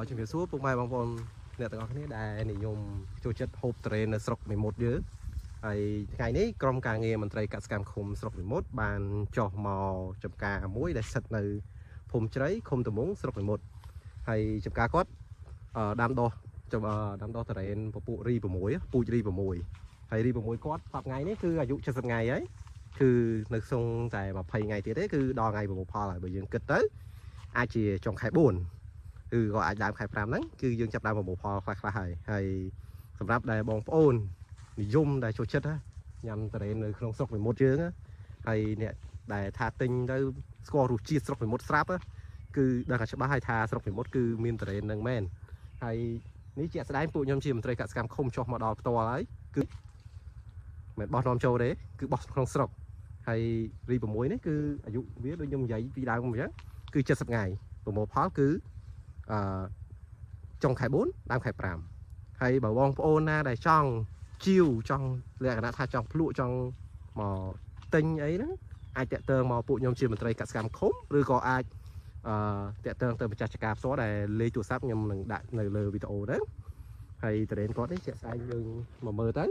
ជំរាបសួរពុកម៉ែបងប្អូនអ្នកទាំងអស់គ្នាដែលនិយមចូលចិត្តហូបត្រេននៅស្រុកមេមត់យើងហើយថ្ងៃនេះក្រុមការងារមន្ត្រីកសិកម្មឃុំស្រុកមេមត់បានចុះមកចំការមួយដែលស្ថិតនៅភូមិជ្រៃឃុំត្មងស្រុកមេមត់ហើយចំការគាត់ដាំដុះត្រេនពពួករី6ពូជរី6ហើយរី6គាត់សប្តាហ៍ថ្ងៃនេះគឺអាយុ70ថ្ងៃហើយគឺនៅក្នុងតែ20ថ្ងៃទៀតទេគឺដល់ថ្ងៃប្រមូលផលហើយបើយើងគិតទៅអាចជាចុងខែ4គឺក៏អាចដើមខែ5ហ្នឹងគឺយើងចាប់ដើមប្រមូលផលខ្លះហើយសម្រាប់ដែលបងប្អូននិយមដែលចូលចិត្តញ៉ាំត្រេននៅក្នុងស្រុកមេមត់យើងហើយអ្នកដែលថាទិញទៅស្គាល់រសជាតិស្រុកមេមត់ស្រាប់គឺដឹងថាច្បាស់ហើយថាស្រុកមេមត់គឺមានត្រេននឹងមែនហើយនេះជាក់ស្ដែងពួកខ្ញុំជាមន្ត្រីកសិកម្មឃុំចុះមកដល់ផ្ទាល់ហើយគឺមិនបោះនាំចូលទេគឺបោះក្នុងស្រុកហើយរី6នេះគឺអាយុវាដូចខ្ញុំនិយាយពីដើមអញ្ចឹងគឺ70ថ្ងៃប្រមូលផលគឺចុងខែ4ដើមខែ5ហើយបើបងប្អូនណាដែលចង់ជីវចង់លក្ខណៈថាចង់ភ្លក់ចង់មកទិញអីហ្នឹងអាចតាក់ទងមកពួកខ្ញុំជាមន្ត្រីកសិកម្មឃុំឬក៏អាចតាក់ទងទៅម្ចាស់ចការផ្ទាល់ដែលលេខទូរស័ព្ទខ្ញុំនឹងដាក់នៅលើវីដេអូហ្នឹងហើយត្រេនគាត់នេះជាក់ស្ដែងយើងមកមើលទៅ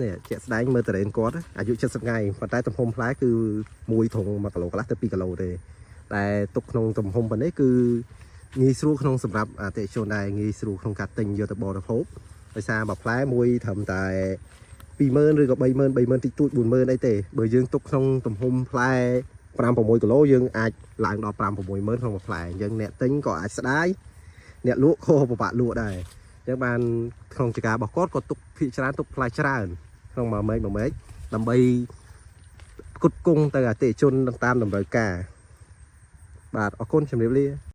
នេះជាក់ស្ដែងមើលត្រេនគាត់អាយុ70ថ្ងៃប៉ុន្តែទំហំផ្លែគឺ1ធុង1គីឡូកន្លះទៅ2គីឡូទេតែទុកក្នុងទំហំប៉ុណ្នេះគឺងាយស្រួលក្នុងសម្រាប់អតិថិជនដែលងាយស្រួលក្នុងការទិញយកទៅបរិភោគដោយសារមួយផ្លែមួយត្រឹមតែ20000ឬក៏30000តិចតួច40000អីទេបើយើងទុកក្នុងទំហំផ្លែ5-6គីឡូយើងអាចឡើងដល់5-60000ក្នុងមួយផ្លែអញ្ចឹងអ្នកទិញក៏អាចស្ដាយអ្នកលក់ក៏ពិបាកលក់ដែរអញ្ចឹងបានក្នុងចការរបស់គាត់ក៏ទុកភាគច្រើនទុកផ្លែច្រើនក្នុងមួយម៉េចដើម្បីផ្គត់ផ្គង់ទៅអតិថិជនតាមតម្រូវការបាទអរគុណជំរាបលា